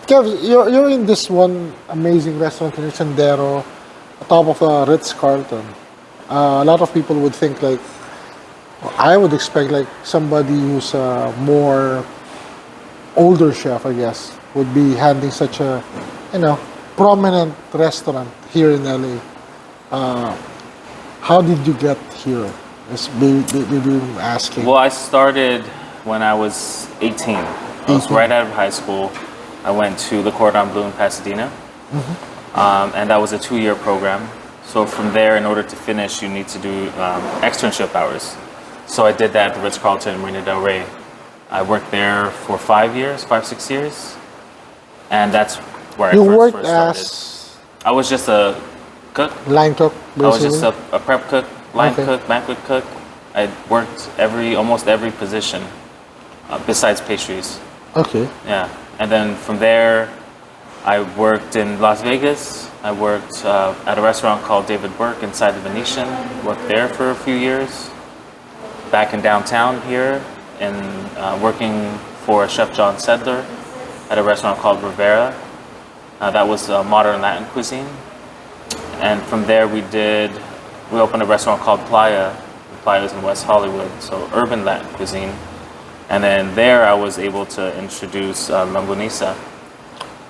Kev, you're in this one amazing restaurant in Sendero, atop of a Ritz-Carlton. A lot of people would think like, I would expect like somebody who's a more older chef, I guess, would be handling such a, you know, prominent restaurant here in LA. Uh, how did you get here? Is maybe I'm asking. Well, I started when I was 18. I was right out of high school. I went to the Cordon Bleu in Pasadena, and that was a 2-year program. So from there, in order to finish, you need to do externship hours. So I did that at the Ritz-Carlton in Marina Del Rey. I worked there for 5 years, 6 years, and that's where You I worked first started. as I was just a cook. line cook, I was just basically. a prep cook, line Okay. cook, banquet cook. I worked almost every position besides pastries. Okay. Yeah, and then from there, I worked in Las Vegas. I worked at a restaurant called David Burke inside the Venetian. Worked there for a few years. Back in downtown here, and working for Chef John Sedler at a restaurant called Rivera. That was modern Latin cuisine. And from there, we opened a restaurant called Playa. Playa is in West Hollywood, so urban Latin cuisine. And then there, I was able to introduce longanisa.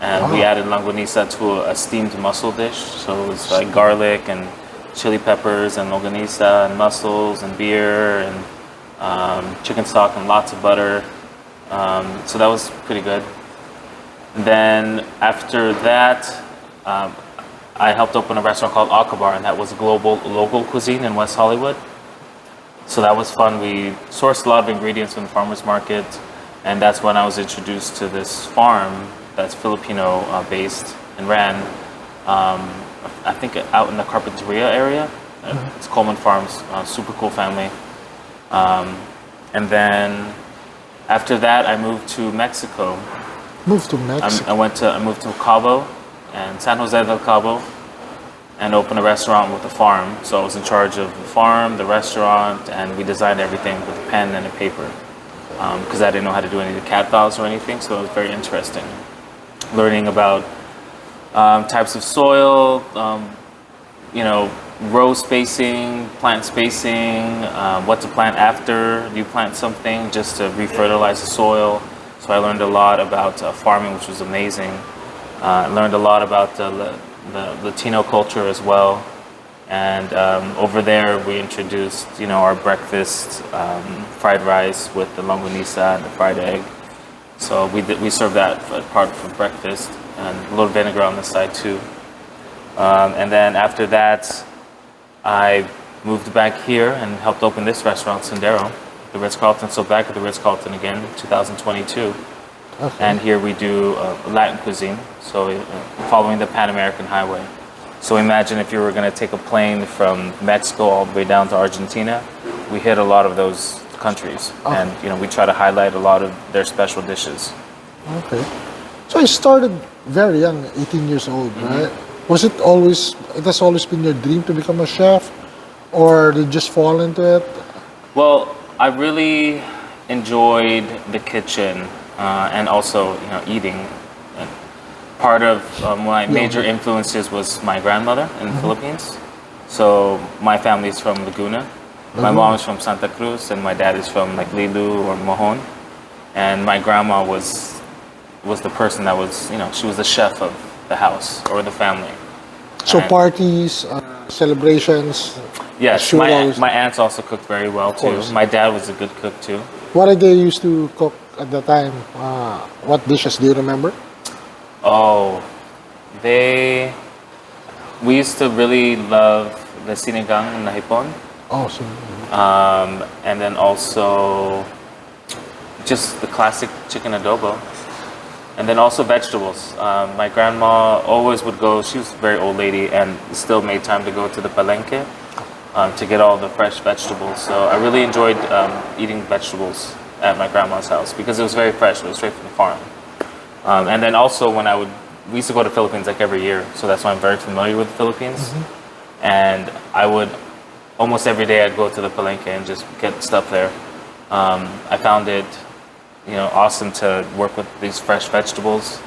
And we added longanisa to a steamed mussel dish. So it was like garlic and chili peppers and longanisa and mussels and beer and chicken stock and lots of butter. So that was pretty good. And then after that, I helped open a restaurant called Akabar, and that was global local cuisine in West Hollywood. So that was fun. We sourced a lot of ingredients from the farmers market, and that's when I was introduced to this farm that's Filipino based and ran. I think out in the Carpinteria area. It's Coleman Farms, super cool family. And then after that, I moved to Mexico. Moved to Mexico. I moved to Cabo and San Jose del Cabo, and opened a restaurant with the farm. So I was in charge of the farm, the restaurant, and we designed everything with a pen and a paper because I didn't know how to do any of the CAD files or anything. So it was very interesting, learning about types of soil, row spacing, plant spacing, what to plant after you plant something, just to refertilize the soil. So I learned a lot about farming, which was amazing. I learned a lot about the Latino culture as well. And over there, we introduced, our breakfast fried rice with the longanisa and the fried egg. So we served that as part for breakfast, and a little vinegar on the side too. And then after that, I moved back here and helped open this restaurant, Sendero, the Ritz-Carlton. So back at the Ritz-Carlton again, 2022. Okay. And here we do Latin cuisine, so following the Pan-American Highway. So imagine if you were going to take a plane from Mexico all the way down to Argentina, we hit a lot of those countries. Oh. And, we try to highlight a lot of their special dishes. Okay. So I started very young, 18 years old, right? It has always been your dream to become a chef, or did you just fall into it? Well, I really enjoyed the kitchen and also, eating. And part of my major influences was my grandmother in the Philippines. So my family is from Laguna. My mom is from Santa Cruz, and my dad is from like Lilu or Mohon. And my grandma was the person that was, she was the chef of the house or the family. So And- parties, celebrations. Yes, Sure, always- my aunts also cooked very well too. course. My dad was a good cook too. What did they used to cook at the time? What dishes do you remember? Oh, we used to really love the sinigang na hipon. Oh, so And then also just the classic chicken adobo. And then also vegetables. My grandma always would go, she was a very old lady and still made time to go to the palenque to get all the fresh vegetables. So I really enjoyed eating vegetables at my grandma's house because it was very fresh. It was straight from the farm. And then also we used to go to the Philippines like every year. So that's why I'm very familiar with the Philippines. And I would, almost every day I'd go to the palenque and just get stuff there. I found it awesome to work with these fresh vegetables.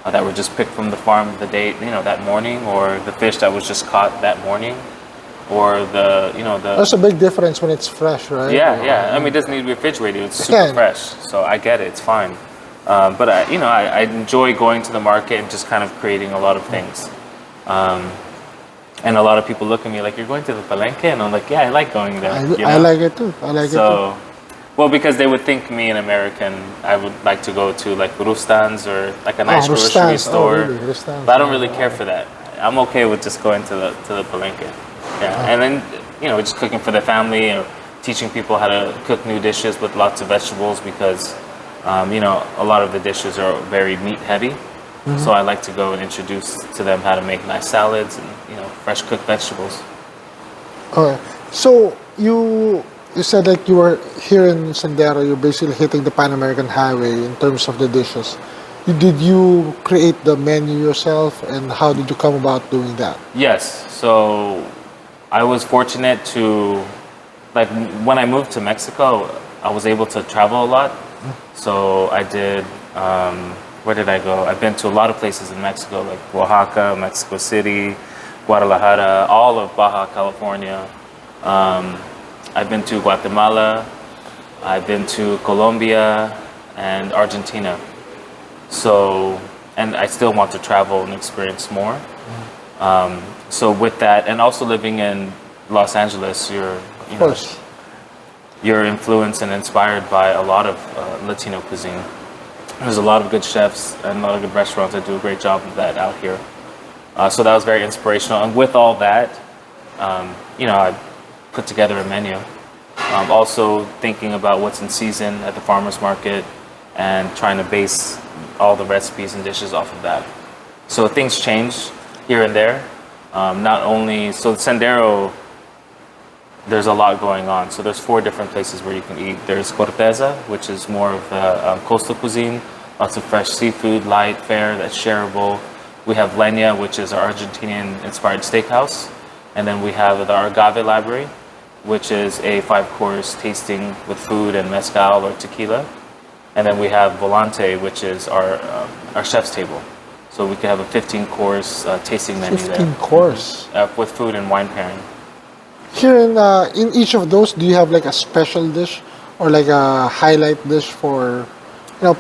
that were just picked from the farm the day, that morning, or the fish that was just caught that morning, or There's a big difference when it's fresh, right? yeah. I mean, it doesn't need to be refrigerated. It's super Yeah. fresh, so I get it. It's fine. But I enjoy going to the market and just kind of creating a lot of things. And a lot of people look at me like, "You're going to the palenque?" And I'm like, "Yeah, I like going there." I like it too. I like it too. So, well, because they would think me an American, I would like to go to like Rustans or like a nice grocery Rustans. store. Really? Rustans. But I don't really care for that. I'm okay with just going to the palenque. Yeah, and then just cooking for the family or teaching people how to cook new dishes with lots of vegetables because a lot of the dishes are very meat heavy. So I like to go and introduce to them how to make nice salads and fresh cooked vegetables. Okay. So you said like you were here in Sendero, you're basically hitting the Pan American Highway in terms of the dishes. Did you create the menu yourself, and how did you come about doing that? Yes. So I was fortunate to, like, when I moved to Mexico, I was able to travel a lot. So I did, where did I go? I've been to a lot of places in Mexico, like Oaxaca, Mexico City, Guadalajara, all of Baja California. I've been to Guatemala, I've been to Colombia and Argentina. So, and I still want to travel and experience more. So with that, and also living in Los Angeles, you're influenced and inspired by a lot of Latino cuisine. There's a lot of good chefs and a lot of good restaurants that do a great job of that out here. So that was very inspirational. And with all that, I put together a menu. Also thinking about what's in season at the farmer's market and trying to base all the recipes and dishes off of that. So things change here and there. Not only, so Sendero, there's a lot going on. So there's 4 different places where you can eat. There's Corteza, which is more of a coastal cuisine, lots of fresh seafood, light fare that's shareable. We have Leña, which is our Argentinian-inspired steakhouse. And then we have the Agave Library, which is a 5-course tasting with food and mezcal or tequila. And then we have Volante, which is our chef's table. So we could have a 15-course tasting menu 15 course. with food and wine pairing. Here in each of those, do you have like a special dish or like a highlight dish for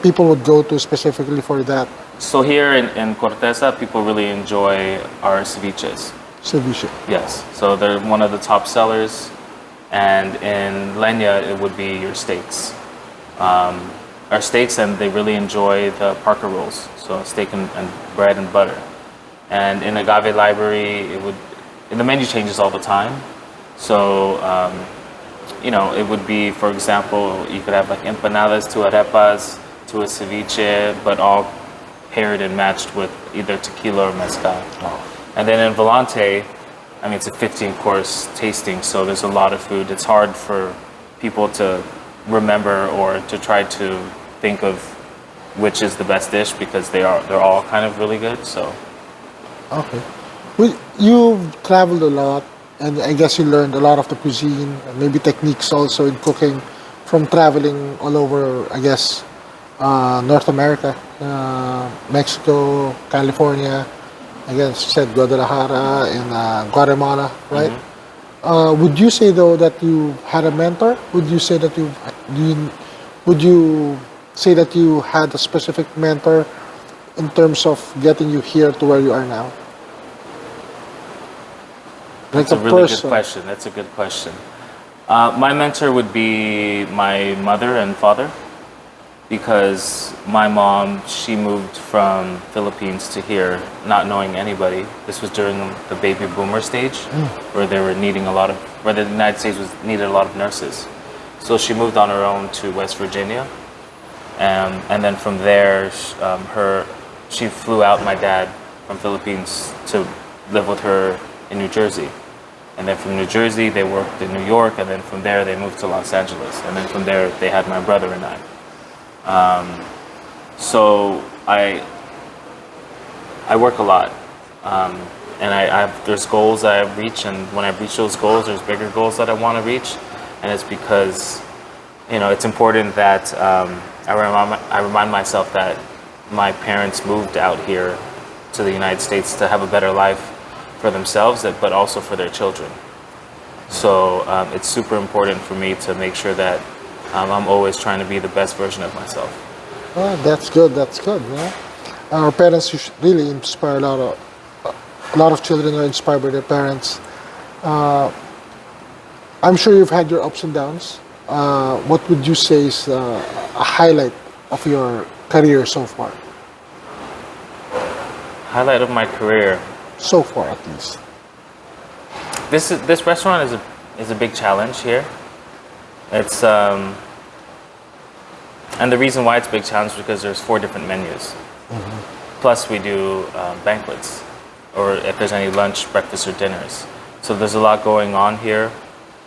people would go to specifically for that? So here in Corteza, people really enjoy our ceviches. Ceviche. Yes, so they're one of the top sellers. And in Leña, it would be your steaks. Our steaks, and they really enjoy the Parker rolls, so steak and bread and butter. And in Agave Library, the menu changes all the time. So, it would be, for example, you could have like empanadas to arepas to a ceviche, but all paired and matched with either tequila or mezcal. Oh. And then in Volante, it's a 15-course tasting, so there's a lot of food. It's hard for people to remember or to try to think of which is the best dish because they're all kind of really good. So, Okay. Well, you've traveled a lot, and I guess you learned a lot of the cuisine and maybe techniques also in cooking from traveling all over, I guess, North America, Mexico, California, I guess you said Guadalajara and Guatemala, right? Would you say though that you had a mentor? Would you say that would you say that you had a specific mentor in terms of getting you here to where you are now? That's a really good question. That's a good question. My mentor would be my mother and father, because my mom, she moved from Philippines to here not knowing anybody. This was during the baby boomer stage where they were where the United States needed a lot of nurses. So she moved on her own to West Virginia. And then from there, she flew out my dad from Philippines to live with her in New Jersey. And then from New Jersey, they worked in New York, and then from there, they moved to Los Angeles. And then from there, they had my brother and I. So I work a lot, and there's goals that I reach, and when I reach those goals, there's bigger goals that I want to reach, and it's because, it's important that I remind myself that my parents moved out here to the United States to have a better life for themselves, but also for their children. So it's super important for me to make sure that I'm always trying to be the best version of myself. Oh, that's good. That's good. Yeah. Our parents really inspire a lot of children are inspired by their parents. I'm sure you've had your ups and downs. What would you say is a highlight of your career so far? Highlight of my career. So far, at least. This restaurant is a big challenge here. It's and the reason why it's a big challenge is because there's 4 different menus. Plus we do banquets, or if there's any lunch, breakfast, or dinners. So there's a lot going on here.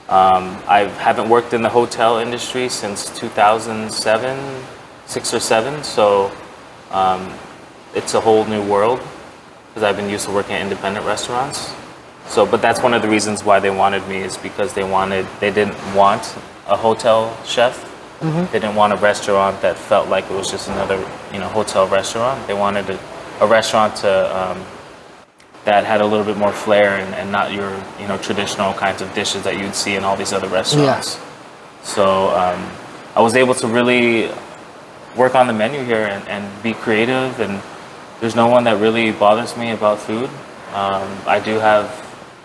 I haven't worked in the hotel industry since 2007, 6 or 7. So it's a whole new world because I've been used to working at independent restaurants. So, but that's one of the reasons why they wanted me, is because they didn't want a hotel chef. They didn't want a restaurant that felt like it was just another, hotel restaurant. They wanted a restaurant that had a little bit more flair and not your, traditional kinds of dishes that you'd see in all these other restaurants. Yeah. So I was able to really work on the menu here and be creative, and there's no one that really bothers me about food.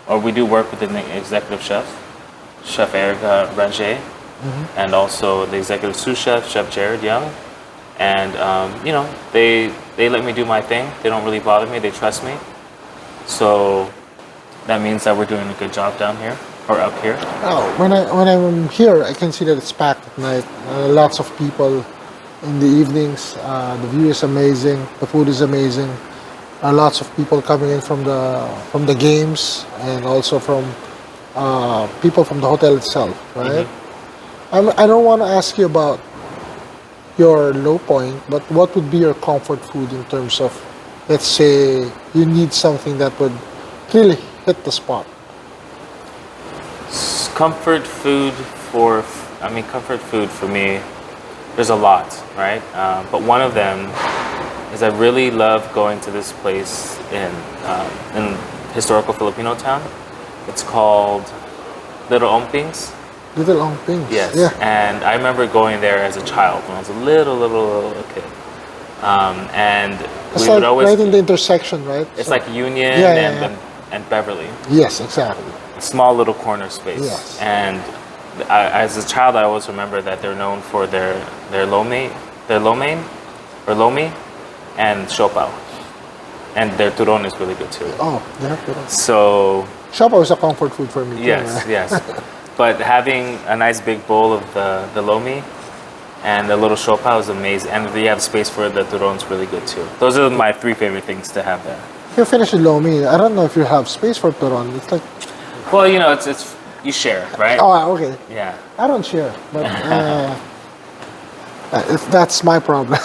We do work with the executive chef, Chef Eric Ranger, and also the executive sous chef, Chef Jared Young. And, they let me do my thing. They don't really bother me. They trust me. So that means that we're doing a good job down here, or up here. Oh, when I'm here, I can see that it's packed at night. Lots of people in the evenings. The view is amazing. The food is amazing. Lots of people coming in from the games, and also from people from the hotel itself, right? I don't want to ask you about your low point, but what would be your comfort food in terms of, let's say, you need something that would really hit the spot? Comfort food for me, there's a lot, right? But one of them is I really love going to this place in historical Filipino town. It's called Little Ompings. Little Ompings. Yes. Yeah. And I remember going there as a child when I was a little kid. And It's we like would always. right in the intersection, right? It's So- like Union Yeah. and Beverly. Yes, exactly. A small little corner space. Yes. And as a child, I always remember that they're known for their lo mein, and siopao. And their turon is really good too. Oh, yeah. So Shopper is a comfort food for me too. yes, right? yes. But having a nice big bowl of the lo mein and a little siopao is amazing. And if you have space for the turon, it's really good too. Those are my 3 favorite things to have there. You finish the lomi. I don't know if you have space for turon. It's like, Well, it's you share, right? oh, okay. Yeah. I don't share, but if that's my problem.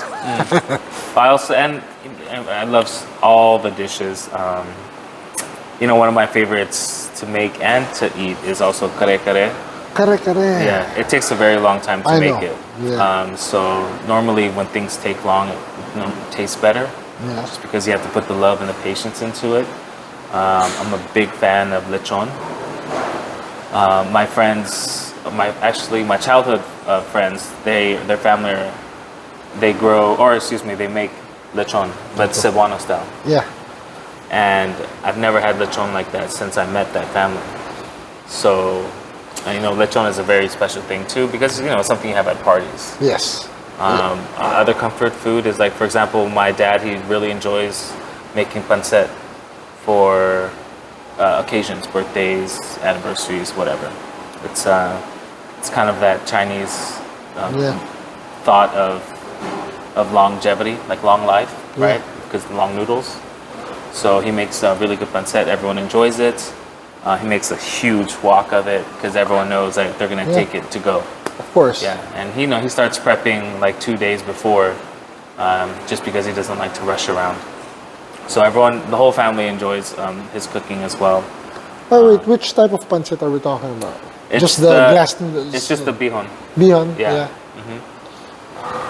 I also and I love all the dishes. One of my favorites to make and to eat is also kare kare. Kare kare. Yeah, it takes a very long time to I make know. it. Yeah. So normally when things take long, it tastes better. Yeah. Just because you have to put the love and the patience into it. I'm a big fan of lechon. My friends, my childhood friends, their family, they make lechon, but Cebuano style. Yeah. And I've never had lechon like that since I met that family. So, lechon is a very special thing too, because it's something you have at parties. Yes. Other comfort food is, like, for example, my dad, he really enjoys making pancit for occasions, birthdays, anniversaries, whatever. It's kind of that Chinese thought of longevity, like long life, right? Because the long noodles. So he makes a really good pancit. Everyone enjoys it. He makes a huge wok of it because everyone knows that they're gonna take it to go. Of course. Yeah, and he starts prepping like 2 days before, just because he doesn't like to rush around. So the whole family enjoys his cooking as well. Oh, wait, which type of pancit are we talking about? Just the glass noodles? It's just the bihon. Bihon? Yeah.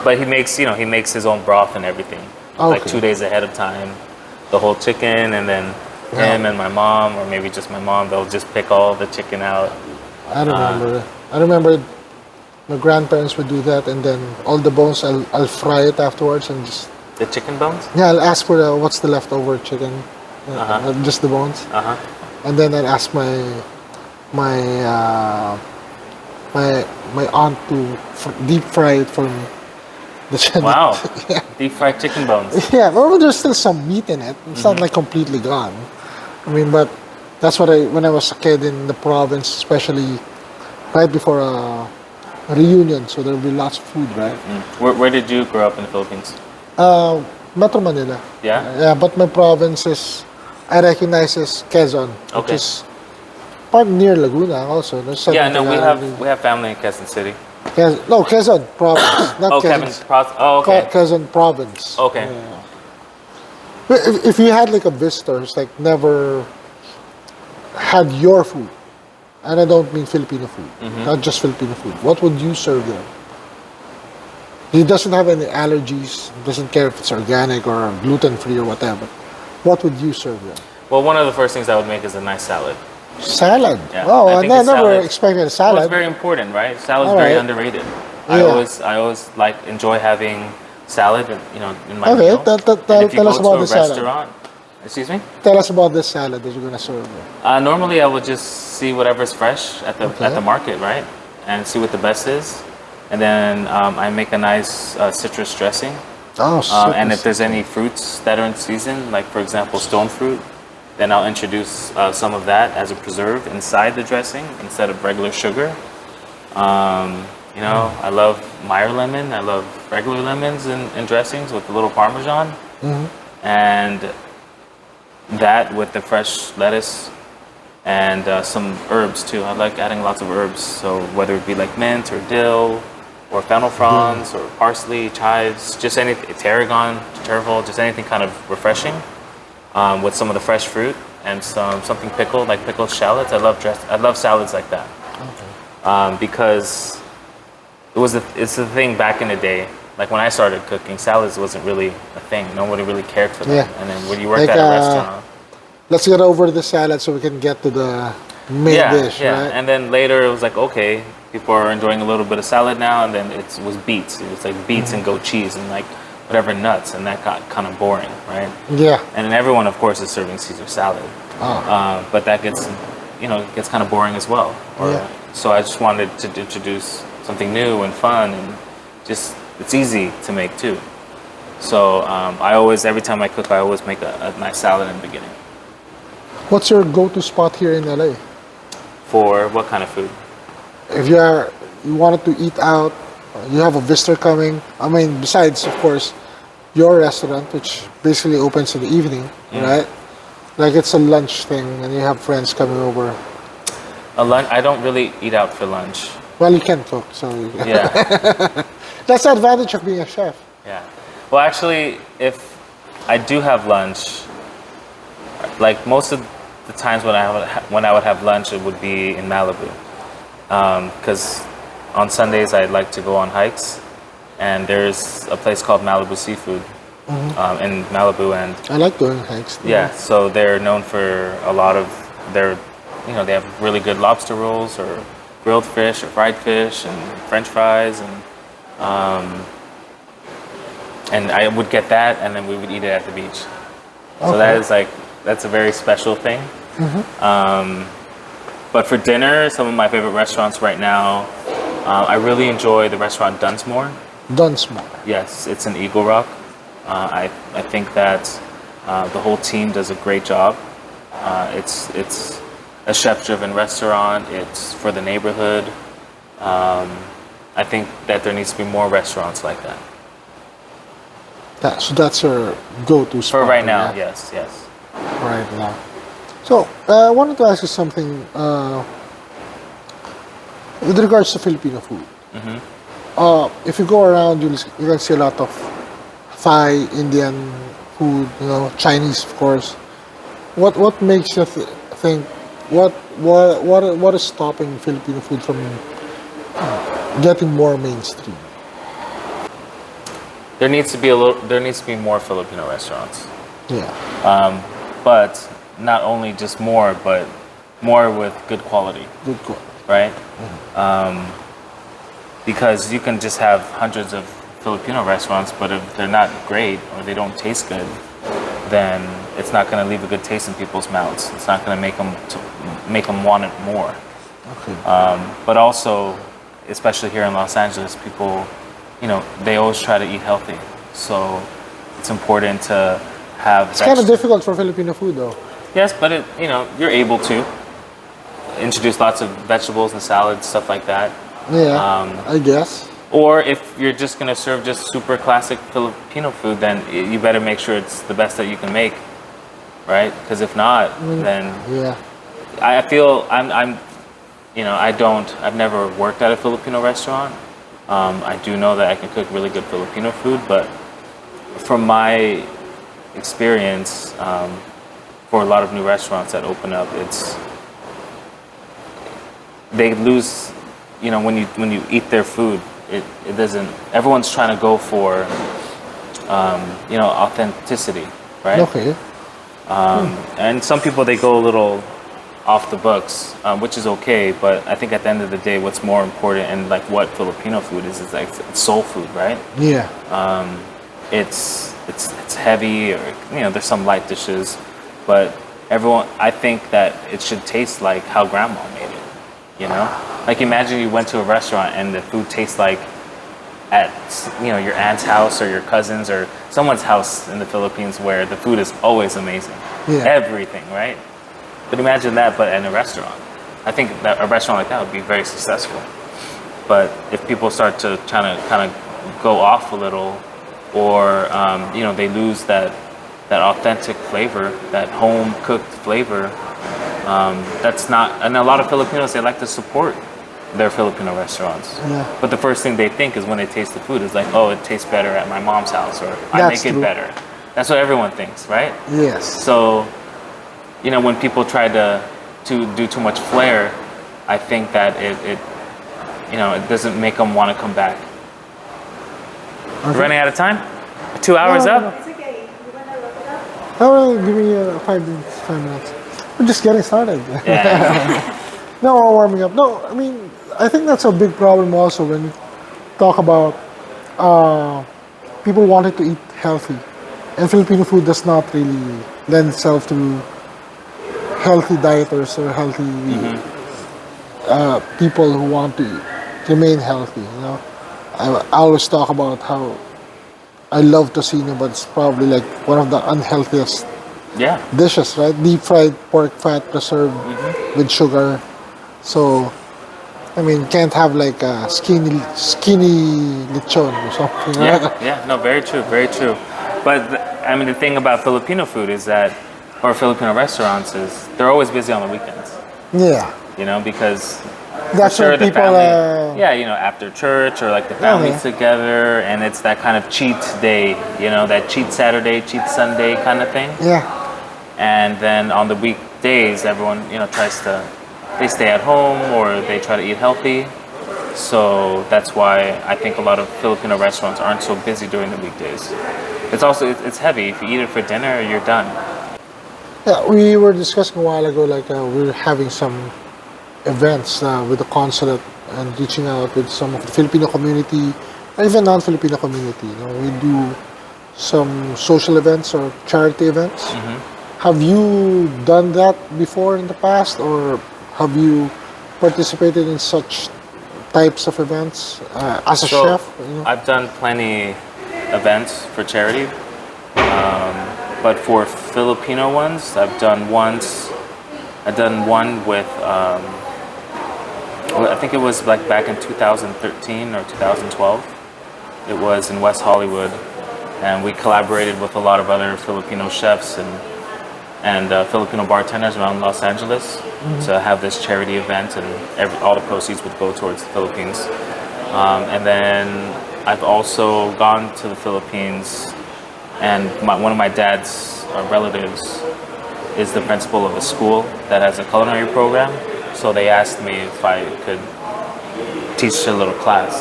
But he makes his own broth and everything. like Okay. 2 days ahead of time, the whole chicken, and then him and my mom, or maybe just my mom, they'll just pick all the chicken out. I remember. I remember my grandparents would do that, and then all the bones, I'll fry it afterwards, and just The chicken bones? yeah, I'll ask for what's the leftover chicken, just the bones, Uh-huh. and then I'll ask my uh, my aunt to deep fry it for me. Wow. Yeah. Deep fried chicken bones. Yeah, well, there's still some meat in it. It's not like completely gone. I mean, but that's what when I was a kid in the province, especially right before a reunion, so there'll be lots of food, right? Where did you grow up in the Philippines? Metro Manila. Yeah? Yeah, but my province is, I recognize as Quezon, which Okay. is part near Laguna also. There's Yeah, no, something, we have family in Quezon City. No, Quezon province, not Oh, Quezon. okay. Quezon province. Okay. Yeah. But if you had like a visitor who's like never had your food, and I don't mean Filipino food, not just Filipino food, what would you serve them? He doesn't have any allergies, doesn't care if it's organic or gluten free or whatever. What would you serve them? Well, one of the first things I would make is a nice salad. Salad. Yeah, Oh, I I think never salad- expected a Well, salad. it's very important, right? Salad's All very right. underrated. Yeah. I always like enjoy having salad, in my Okay, meal. And if you tell go us to about a the salad. restaurant, excuse me. Tell us about this salad that you're gonna serve them. Normally, I would just see whatever's fresh at Okay. the market, right, and see what the best is, and then I make a nice citrus dressing. Oh, And if citrus. there's any fruits that are in season, like for example stone fruit, then I'll introduce some of that as a preserve inside the dressing instead of regular sugar. I love Meyer lemon. I love regular lemons in dressings with a little Parmesan. And that with the fresh lettuce and some herbs too. I like adding lots of herbs. So whether it be like mint or dill or fennel fronds or parsley, chives, just anything, tarragon, turtle, just anything kind of refreshing with some of the fresh fruit and something pickled, like pickled shallots. I love salads like that. Because it's the thing back in the day. Like when I started cooking, salads wasn't really a thing. Nobody really cared for them. Yeah. And then when you worked Like, at a restaurant, Let's get over the salad so we can get to the main dish, right? And then later it was like, okay, people are enjoying a little bit of salad now, and then it was beets. It was like beets and goat cheese and like whatever nuts, and that got kind of boring, right? Yeah. And then everyone, of course, is serving Caesar salad, Oh. but that gets gets kind of boring as well. Yeah. So I just wanted to introduce something new and fun, and just it's easy to make too. So every time I cook, I always make a nice salad in the beginning. What's your go-to spot here in LA? For what kind of food? If you wanted to eat out, you have a visitor coming. I mean, besides, of course, your restaurant, which basically opens in the evening, right? Like it's a lunch thing, and you have friends coming over. I don't really eat out for lunch. Well, you can cook, so Yeah, that's the advantage of being a chef. yeah. Well, actually, if I do have lunch, like most of the times when I would have lunch, it would be in Malibu, because on Sundays I'd like to go on hikes, and there's a place called Malibu Seafood in Malibu, and I like going hikes. yeah, so they're known for a lot of their, they have really good lobster rolls or grilled fish or fried fish and French fries, and I would get that, and then we would eat it at the beach. So that's a very special thing. But for dinner, some of my favorite restaurants right now, I really enjoy the restaurant Dunsmore. Dunsmore. Yes, it's in Eagle Rock. I think that the whole team does a great job. It's a chef-driven restaurant. It's for the neighborhood. I think that there needs to be more restaurants like that. So that's your go-to spot. For right now, yeah? yes. Right now. So I wanted to ask you something with regards to Filipino food. If you go around, you can see a lot of Thai, Indian food, Chinese, of course. What makes you think? What is stopping Filipino food from getting more mainstream? There needs to be more Filipino restaurants, Yeah. but not only just more, but more with good quality, Good call. right? Because you can just have hundreds of Filipino restaurants, but if they're not great or they don't taste good, then it's not going to leave a good taste in people's mouths. It's not going to make them want it more. Okay. But also, especially here in Los Angeles, people, they always try to eat healthy. So it's important to have. It's kind of difficult for Filipino food, though. Yes, but you're able to introduce lots of vegetables and salads, stuff like that. Yeah, I guess. Or if you're just gonna serve just super classic Filipino food, then you better make sure it's the best that you can make, right? Because if not, then Yeah. I feel I've never worked at a Filipino restaurant. I do know that I can cook really good Filipino food, but from my experience, for a lot of new restaurants that open up, they lose, when you eat their food, it doesn't. Everyone's trying to go for, authenticity, right? Okay. And some people, they go a little off the books, which is okay. But I think at the end of the day, what's more important and like what Filipino food is like it's soul food, right? Yeah. It's heavy, or there's some light dishes, but I think that it should taste like how grandma made it. Like imagine you went to a restaurant and the food tastes like at your aunt's house or your cousin's or someone's house in the Philippines where the food is always amazing. Yeah. Everything, right? But imagine that, but in a restaurant. I think that a restaurant like that would be very successful. But if people start to kind of go off a little, or they lose that authentic flavor, that home cooked flavor. That's not, and a lot of Filipinos, they like to support their Filipino restaurants. Yeah. But the first thing they think is when they taste the food is like, oh, it tastes better at my mom's house, or I That's make it true. better. That's what everyone thinks, right? Yes. So, when people try to do too much flair, I think that it doesn't make them want to come back. We're running out of time? 2 hours No, up? It's okay. You wanna look it up? Oh, give me 5 minutes. 5 minutes. We're just getting started. Yeah. No, we're warming up. No, I mean, I think that's a big problem also when you talk about people wanting to eat healthy. And Filipino food does not really lend itself to healthy dieters or healthy people who want to remain healthy. I always talk about how I love tocino, but it's probably like one of the unhealthiest Yeah. dishes, right? Deep fried pork fat preserved with sugar. So, I mean, can't have like a skinny lechon or something. Right? Yeah. No, very true, very true. But the thing about Filipino food is that, or Filipino restaurants, is they're always busy on the weekends. Yeah. Because That's for sure when the people. family, after church or like the family's Okay. together, and it's that kind of cheat day, that cheat Saturday, cheat Sunday kind of thing. Yeah. And then on the weekdays, everyone they stay at home or they try to eat healthy. So that's why I think a lot of Filipino restaurants aren't so busy during the weekdays. It's heavy. If you eat it for dinner, you're done. Yeah, we were discussing a while ago, like we're having some events with the consulate and reaching out with some of the Filipino community, and even non-Filipino community. We do some social events or charity events. Have you done that before in the past, or have you participated in such types of events as a So, chef? I've done plenty events for charity, but for Filipino ones, I've done one with, I think it was like back in 2013 or 2012. It was in West Hollywood, and we collaborated with a lot of other Filipino chefs and Filipino bartenders around Los Angeles to have this charity event, and all the proceeds would go towards the Philippines. And then I've also gone to the Philippines, and one of my dad's relatives is the principal of a school that has a culinary program. So they asked me if I could teach a little class.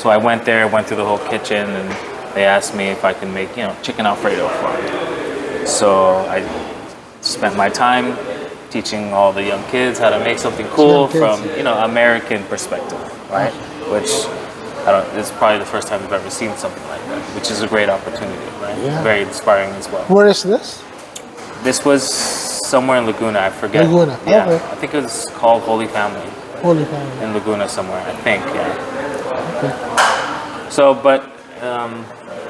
So I went there, went through the whole kitchen, and they asked me if I can make, chicken Alfredo for them. So I spent my time teaching all the young kids how to make something cool Young kids. from, American perspective, right? Which it's probably the first time I've ever seen something like that, which is a great opportunity, right? Yeah. Very inspiring as well. Where is this? This was somewhere in Laguna, I forget. Laguna, Yeah, okay. I think it was called Holy Family Holy Family. in Laguna somewhere, I think, yeah. Okay. So, but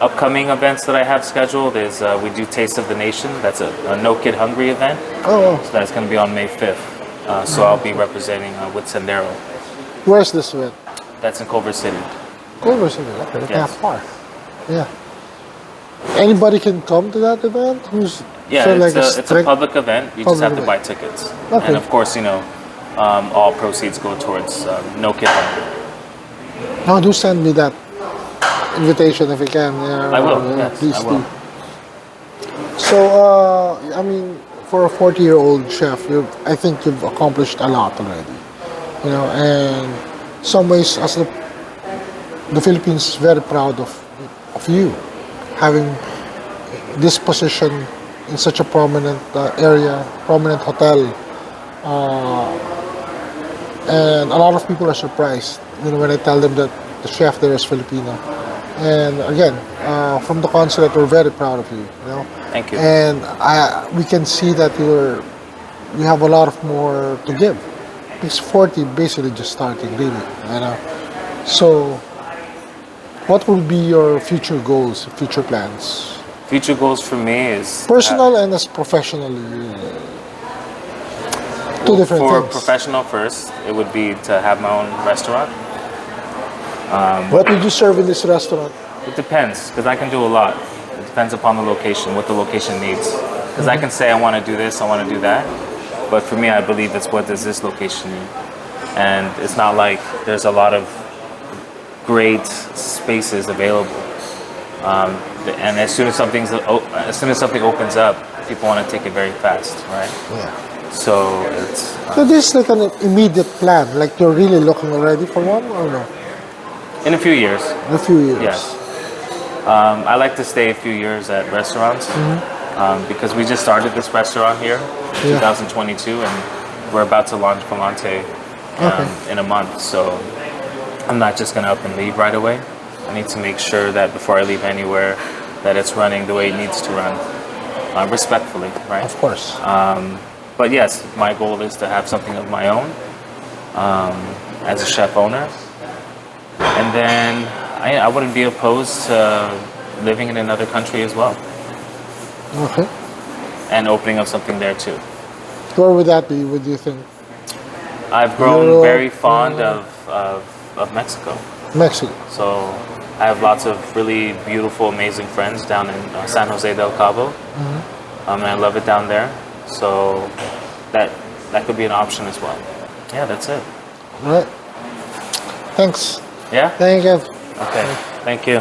upcoming events that I have scheduled is we do Taste of the Nation. That's a No Kid Hungry event. Oh, So that's going to be on May 5th. So I'll be representing with Sendero. where's this event? That's in Culver City. Culver City. Okay, not Yes. far. Yeah. Anybody can come to that event? Who's Yeah, so it's, like it's a strict- public event. You just public have to event. buy tickets. Okay. And of course, all proceeds go towards No Kid Hungry. No, do send me that invitation if you can. Yeah, I will, yeah, yes, please I will. do. So, I mean, for a 40-year-old chef, I think you've accomplished a lot already. And some ways, as the Philippines is very proud of you having this position in such a prominent area, prominent hotel. And a lot of people are surprised, when I tell them that the chef there is Filipino. And again, from the consulate, we're very proud of you. Thank you. And we can see that you have a lot of more to give. Because 40 basically just starting, really. So, what will be your future goals, future plans? Future goals for me is Personal and as professionally. Two different for things. professional first, it would be to have my own restaurant. What would you serve in this restaurant? It depends, because I can do a lot. It depends upon the location, what the location needs. Because I can say I want to do this, I want to do that. But for me, I believe it's what does this location need. And it's not like there's a lot of great spaces available. And as soon as something opens up, people want to take it very fast, right? Yeah. So it's So this is like an immediate plan. Like you're really looking already for one, or no? in a few years. In a few years. Yes. I like to stay a few years at restaurants because we just started this restaurant here in Yeah. 2022 and we're about to launch Palante in a month. So I'm not just going to up and leave right away. I need to make sure that before I leave anywhere that it's running the way it needs to run, respectfully, right? Of course. But yes, my goal is to have something of my own as a chef owner. And then I wouldn't be opposed to living in another country as well Okay. and opening up something there too. Where would that be? What do you think? I've grown Europe, very fond of Mexico. Mexico. So I have lots of really beautiful, amazing friends down in San Jose del Cabo. And I love it down there. So that could be an option as well. Yeah, that's it. All right. Thanks. Yeah? Thank you. Okay. Thank you.